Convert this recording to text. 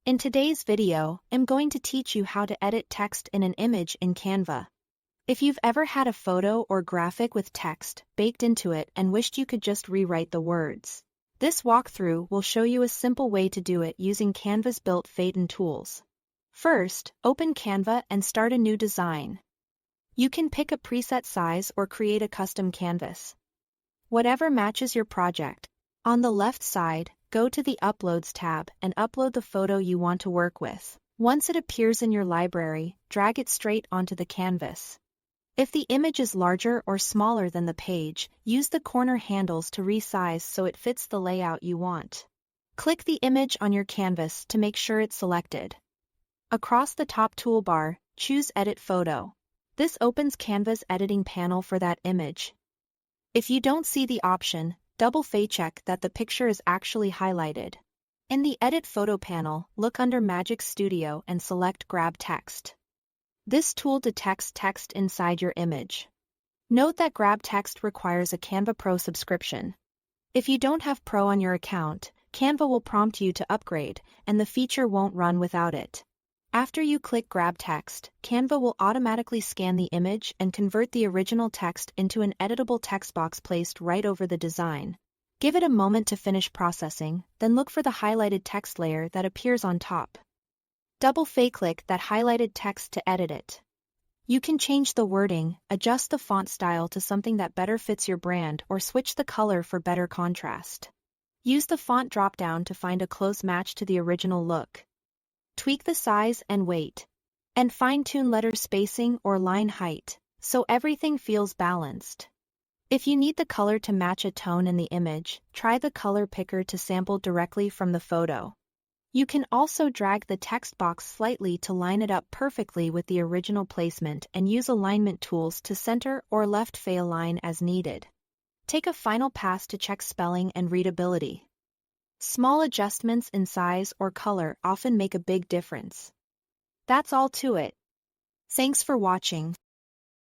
In today's video, I'm going to teach you how to edit text in an image in Canva. If you've ever had a photo or graphic with text baked into it and wished you could just rewrite the words, this walkthrough will show you a simple way to do it using Canva's built-in tools. First, open Canva and start a new design. You can pick a preset size or create a custom canvas. Whatever matches your project. On the left side, go to the Uploads tab and upload the photo you want to work with. Once it appears in your library, drag it straight onto the canvas. If the image is larger or smaller than the page, use the corner handles to resize so it fits the layout you want. Click the image on your canvas to make sure it's selected. Across the top toolbar, choose Edit Photo. This opens Canva's editing panel for that image. If you don't see the option, double fact-check that the picture is actually highlighted. In the Edit Photo panel, look under Magic Studio and select Grab Text. This tool detects text inside your image. Note that Grab Text requires a Canva Pro subscription. If you don't have Pro on your account, Canva will prompt you to upgrade, and the feature won't run without it. After you click Grab Text, Canva will automatically scan the image and convert the original text into an editable text box placed right over the design. Give it a moment to finish processing, then look for the highlighted text layer that appears on top. Double click that highlighted text to edit it. You can change the wording, adjust the font style to something that better fits your brand, or switch the color for better contrast. Use the font drop-down to find a close match to the original look. Tweak the size and weight. And fine-tune letter spacing or line height, so everything feels balanced. If you need the color to match a tone in the image, try the color picker to sample directly from the photo. You can also drag the text box slightly to line it up perfectly with the original placement and use alignment tools to center or left align as needed. Take a final pass to check spelling and readability. Small adjustments in size or color often make a big difference. That's all to it. Thanks for watching.